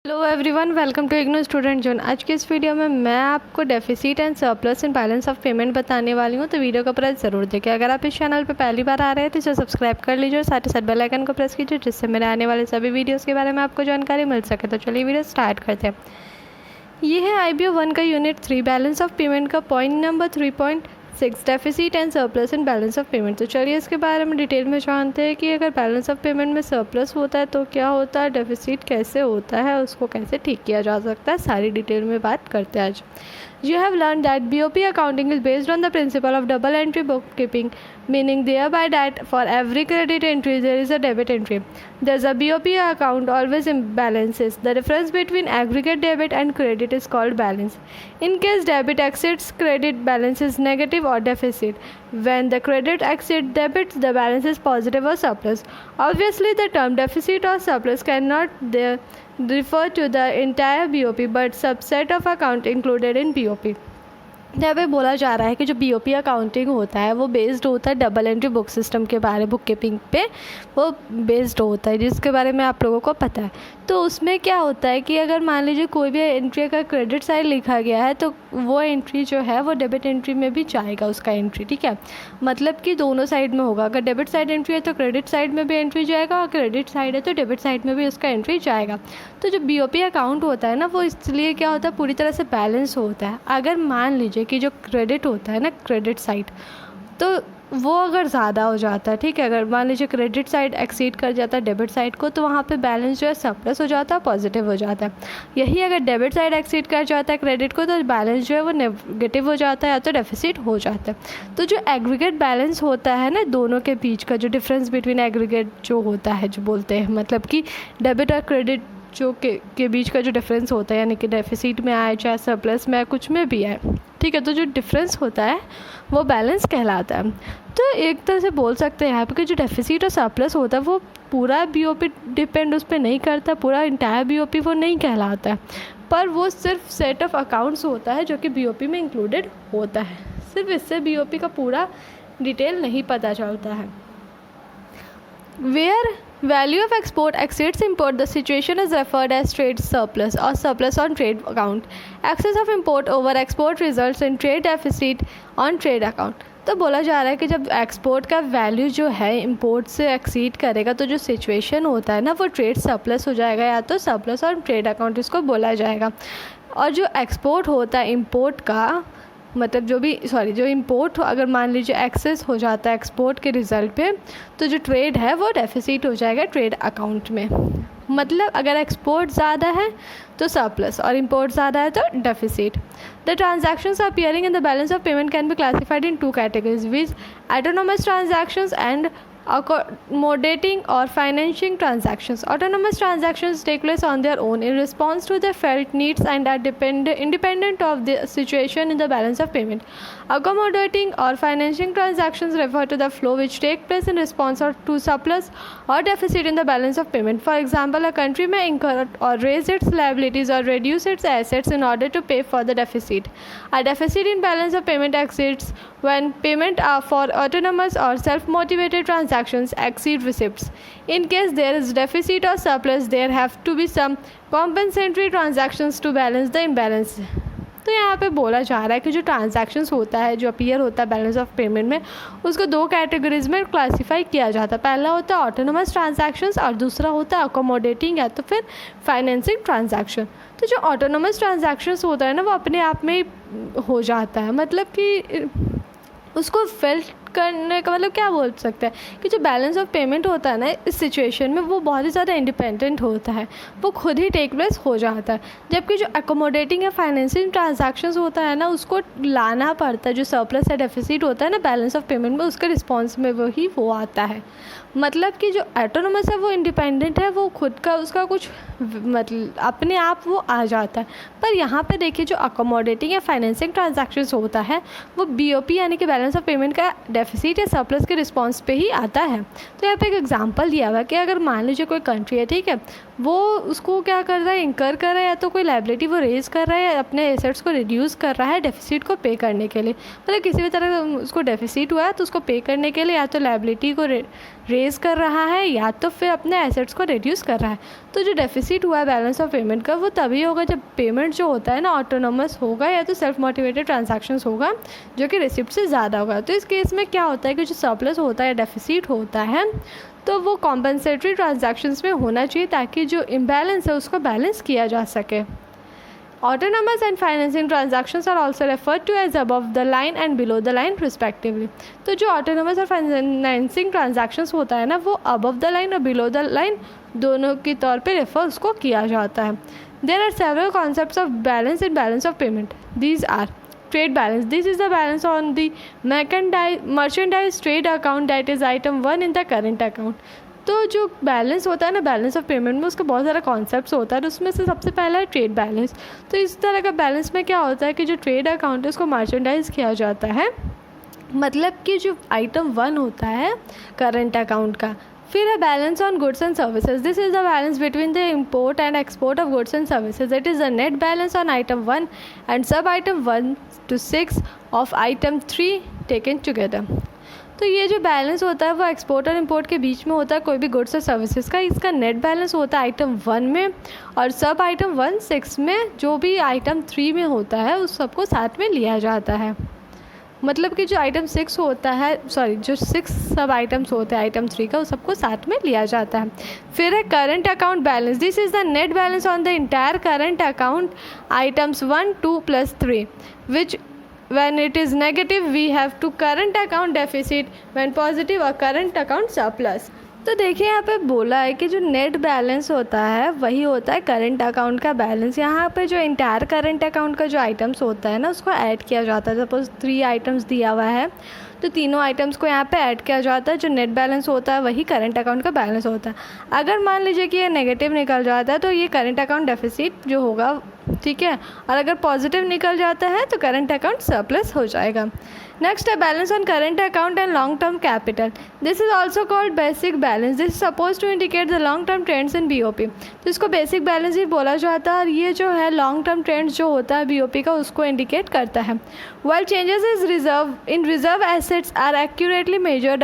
Hello everyone, welcome to IGNOU student zone. आज के इस वीडियो में मैं आपको deficit and surplus and balance of payment बताने वाली हूँ, तो वीडियो को प्रेस ज़रूर देखें। अगर आप इस चैनल पर पहली बार आ रहे हैं तो इसे सब्सक्राइब कर लीजिए और साथ ही साथ बेल आइकन को प्रेस कीजिए, जिससे मेरे आने वाले सभी वीडियोज़ के बारे में आपको जानकारी मिल सके। तो चलिए वीडियो स्टार्ट करते हैं। ये है IBO 1 का यूनिट 3 बैलेंस ऑफ पेमेंट का point number 3.6 deficit and surplus and balance of payment. तो चलिए इसके बारे में डिटेल में जानते हैं कि अगर बैलेंस ऑफ पेमेंट में सरप्लस होता है तो क्या होता है, डेफिसिट कैसे होता है, उसको कैसे ठीक किया जा सकता है, सारी डिटेल में बात करते हैं आज। You have learned that BOP accounting is based on the principle of double entry bookkeeping, meaning thereby that for every credit entry there is a debit entry. Thus, a BOP account always imbalances. The difference between aggregate debit and credit is called balance. In case debit exceeds credit, balance is negative or deficit. When the credit exceeds debit, the balance is positive or surplus. Obviously, the term deficit or surplus cannot refer to the entire BOP but subset of account included in BOP. यहाँ पे बोला जा रहा है कि जो BOP accounting होता है वो बेस्ड होता है डबल एंट्री बुक सिस्टम के बारे बुक कीपिंग पे वो बेस्ड होता है, जिसके बारे में आप लोगों को पता है। तो उसमें क्या होता है कि अगर मान लीजिए कोई भी एंट्री का क्रेडिट साइड लिखा गया है तो वो एंट्री जो है वो डेबिट एंट्री में भी जाएगा उसका एंट्री, ठीक है। मतलब कि दोनों साइड में होगा। अगर डेबिट साइड एंट्री है तो क्रेडिट साइड में भी एंट्री जाएगा, और क्रेडिट साइड है तो डेबिट साइड में भी उसका एंट्री जाएगा। तो जो BOP अकाउंट होता है ना वो इसलिए क्या होता है, पूरी तरह से बैलेंस होता है। अगर मान लीजिए कि जो क्रेडिट होता है ना, क्रेडिट साइड, तो वो अगर ज़्यादा हो जाता है, ठीक है, अगर मान लीजिए क्रेडिट साइड एक्सीड कर जाता है डेबिट साइड को, तो वहाँ पे बैलेंस जो है सरप्लस हो जाता है, पॉजिटिव हो जाता है। यही अगर डेबिट साइड एक्सीड कर जाता है क्रेडिट को, तो बैलेंस जो है वो नेगेटिव हो जाता है या तो डेफिसिट हो जाता है। तो जो एग्रीगेट बैलेंस होता है ना दोनों के बीच का, जो डिफरेंस बिटवीन एग्रीगेट जो होता है, जो बोलते हैं मतलब कि डेबिट और क्रेडिट जो के बीच का जो डिफरेंस होता है, यानी कि डेफिसिट में आए चाहे सरप्लस में आए, कुछ में भी आए, ठीक है, तो जो डिफरेंस होता है वो बैलेंस कहलाता है। तो एक तरह से बोल सकते हैं यहाँ पे कि जो डेफिसिट और सरप्लस होता है वो पूरा BOP डिपेंड उस पर नहीं करता, पूरा इंटायर BOP वो नहीं कहलाता है, पर वो सिर्फ सेट ऑफ अकाउंट्स होता है जो कि BOP में इंक्लूडेड होता है। सिर्फ इससे BOP का पूरा डिटेल नहीं पता चलता है। Where value of export exceeds import, the situation is referred as trade surplus or surplus on trade account. Excess of import over export results in trade deficit on trade account. तो बोला जा रहा है कि जब एक्सपोर्ट का value जो है इंपोर्ट से एक्सीड करेगा तो जो सिचुएशन होता है ना वो ट्रेड सरप्लस हो जाएगा, या तो सरप्लस ऑन ट्रेड अकाउंट इसको बोला जाएगा। और जो एक्सपोर्ट होता है इंपोर्ट का, मतलब जो इंपोर्ट अगर मान लीजिए एक्सेस हो जाता है एक्सपोर्ट के रिज़ल्ट पे, तो जो ट्रेड है वो डेफिसिट हो जाएगा ट्रेड अकाउंट में। मतलब अगर एक्सपोर्ट ज़्यादा है तो सरप्लस और इंपोर्ट ज़्यादा है तो deficit. The transactions appearing in the balance of payment can be classified in 2 categories, which autonomous transactions and accommodating or financing transactions. Autonomous transactions take place on their own in response to their felt needs and are independent of the situation in the balance of payment. Accommodating or financing transactions refer to the flow which take place in response to surplus or deficit in the balance of payment. For example, a country may incur or raise its liabilities or reduce its assets in order to pay for the deficit. A deficit in balance of payment exists when payment are for autonomous or self-motivated transactions exceed receipts. In case there is deficit or surplus, there have to be some compensatory transactions to balance the imbalance. तो यहाँ पे बोला जा रहा है कि जो transactions होता है, जो अपीयर होता है बैलेंस ऑफ पेमेंट में, उसको 2 कैटेगरीज में क्लासीफाई किया जाता है। पहला होता है ऑटोनोमस ट्रांजैक्शंस और दूसरा होता है अकोमोडेटिंग या तो फिर फाइनेंसिंग ट्रांजैक्शन। तो जो ऑटोनोमस ट्रांजैक्शंस होता है ना वो अपने आप में ही हो जाता है, मतलब कि उसको फेल्ट करने का मतलब क्या बोल सकते हैं कि जो बैलेंस ऑफ पेमेंट होता है ना इस सिचुएशन में वो बहुत ही ज़्यादा इंडिपेंडेंट होता है, वो खुद ही टेक प्लेस हो जाता है। जबकि जो अकोमोडेटिंग या फाइनेंसिंग ट्रांजैक्शंस होता है ना उसको लाना पड़ता है, जो सरप्लस या डेफिसिट होता है ना बैलेंस ऑफ पेमेंट में, उसके रिस्पॉन्स में वो आता है। मतलब कि जो ऑटोनोमस है वो इंडिपेंडेंट है, वो खुद का उसका कुछ मतलब अपने आप वो आ जाता है। पर यहाँ पे देखिए जो अकोमोडेटिंग या फाइनेंसिंग ट्रांजैक्शंस होता है वो BOP यानी कि बैलेंस ऑफ पेमेंट का डेफिसिट या सरप्लस के रिस्पॉन्स पे ही आता है। तो यहाँ पे एक एग्जांपल दिया हुआ है कि अगर मान लीजिए कोई कंट्री है, ठीक है, वो उसको क्या कर रहा है, इंकर कर रहा है, या तो कोई लायबिलिटी वो रेज कर रहा है, अपने एसेट्स को रिड्यूस कर रहा है डेफिसिट को पे करने के लिए। मतलब किसी भी तरह उसको डेफिसिट हुआ है तो उसको पे करने के लिए या तो लायबिलिटी को रेज कर रहा है या तो फिर अपने एसेट्स को रिड्यूस कर रहा है। तो जो डेफिसिट हुआ है बैलेंस ऑफ पेमेंट का वो तभी होगा जब पेमेंट जो होता है ना ऑटोनोमस होगा या तो सेल्फ मोटिवेटेड ट्रांजैक्शंस होगा जो कि रिसिप्ट से ज़्यादा होगा। तो इस केस में क्या होता है कि जो सरप्लस होता है, डेफिसिट होता है, तो वो कॉम्पनसेटरी ट्रांजैक्शंस में होना चाहिए ताकि जो इम्बैलेंस है उसको बैलेंस किया जा सके। Autonomous and financing transactions are also referred to as above the line and below the line respectively। तो जो autonomous और financing transactions होता है ना वो above the line और below the line दोनों के तौर पे रेफर उसको किया जाता है। There are several concepts of balance in balance of payment। These are trade balance। This is the balance on the merchandise trade account that is item 1 in the current account। तो जो balance होता है ना balance of payment में उसका बहुत सारा concepts होता है, तो उसमें से सबसे पहला है ट्रेड बैलेंस। तो इस तरह का बैलेंस में क्या होता है कि जो ट्रेड अकाउंट है उसको मर्चेंडाइज किया जाता है, मतलब कि जो आइटम 1 होता है करंट अकाउंट का। फिर है balance on goods and services. This is the balance between the import and export of goods and services. It is the net balance on item 1 and sub item 1 to 6 of item 3 taken together. तो ये जो balance होता है वो export और import के बीच में होता है कोई भी गुड्स और सर्विसेज का। इसका नेट बैलेंस होता है आइटम 1 में और सब आइटम 1 6 में, जो भी आइटम 3 में होता है उस सबको साथ में लिया जाता है। मतलब कि जो आइटम 6 होता है, जो 6 सब आइटम्स होते हैं आइटम 3 का, उस सबको साथ में लिया जाता है। फिर है current account balance. This is the net balance on the entire current account items 1 2 + 3 which when it is negative we have to current account deficit, when positive a current account surplus। तो देखिए यहाँ पे बोला है कि जो net balance होता है वही होता है करंट अकाउंट का बैलेंस। यहाँ पे जो इंटायर करंट अकाउंट का जो आइटम्स होता है ना उसको ऐड किया जाता है। सपोज 3 आइटम्स दिया हुआ है तो तीनों आइटम्स को यहाँ पे ऐड किया जाता है। जो नेट बैलेंस होता है वही करंट अकाउंट का बैलेंस होता है। अगर मान लीजिए कि ये नेगेटिव निकल जाता है तो ये करंट अकाउंट डेफिसिट जो होगा, ठीक है, और अगर पॉजिटिव निकल जाता है तो करंट अकाउंट सरप्लस हो जाएगा। नेक्स्ट है balance on current account and long term capital. This is also called basic balance. This is suppose to indicate the long term trends in BOP। तो इसको बेसिक बैलेंस ही बोला जाता है और ये जो है लॉन्ग टर्म ट्रेंड्स जो होता है BOP का उसको इंडिकेट करता है। While changes in reserve assets are accurately measured,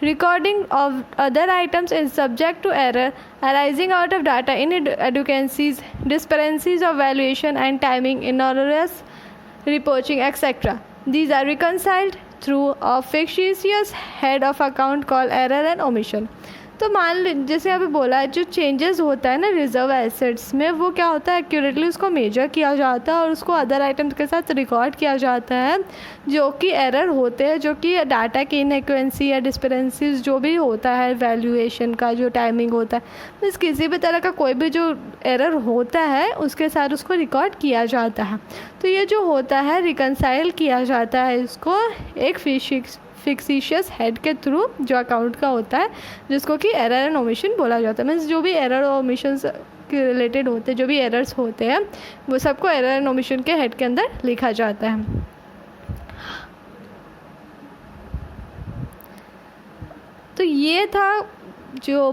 recording of other items is subject to error arising out of data inadequacies, discrepancies of valuation and timing, erroneous reporting, etc. These are reconciled through a fictitious head of account called error and omission। तो मान ली जैसे यहाँ पे बोला है जो changes होता है ना रिजर्व एसेट्स में वो क्या होता है एक्यूरेटली उसको मेजर किया जाता है और उसको अदर आइटम्स के साथ रिकॉर्ड किया जाता है जो कि एरर होते हैं, जो कि डाटा की इनएक्यूरेंसी या डिस्पेरेंसीज जो भी होता है वैल्यूएशन का जो टाइमिंग होता है, बस किसी भी तरह का कोई भी जो एरर होता है उसके साथ उसको रिकॉर्ड किया जाता है। तो ये जो होता है रिकनसाइल किया जाता है इसको एक फिक्सिशियस हेड के थ्रू जो अकाउंट का होता है जिसको कि एरर एंड ओमिशन बोला जाता है। मीन्स जो भी एरर और ओमिशन के रिलेटेड होते हैं, जो भी एरर्स होते हैं वो सबको एरर एंड ओमिशन के हेड के अंदर लिखा जाता है। तो ये था जो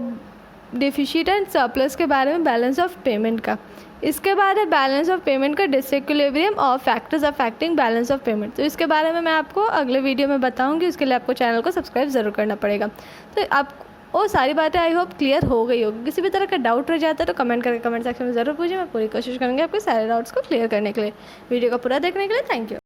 डेफिसिट एंड सरप्लस के बारे में बैलेंस ऑफ पेमेंट का। इसके बाद है बैलेंस ऑफ पेमेंट का डिसइक्विलिब्रियम और factors affecting balance of payment. तो इसके बारे में मैं आपको अगले वीडियो में बताऊंगी, उसके लिए आपको चैनल को सब्सक्राइब ज़रूर करना पड़ेगा। तो आप वो सारी बातें आई होप क्लियर हो गई होगी। किसी भी तरह का डाउट रह जाता है तो कमेंट करके कमेंट सेक्शन में ज़रूर पूछिए, मैं पूरी कोशिश करूँगी आपके सारे डाउट्स को क्लियर करने के लिए। वीडियो को पूरा देखने के लिए थैंक यू।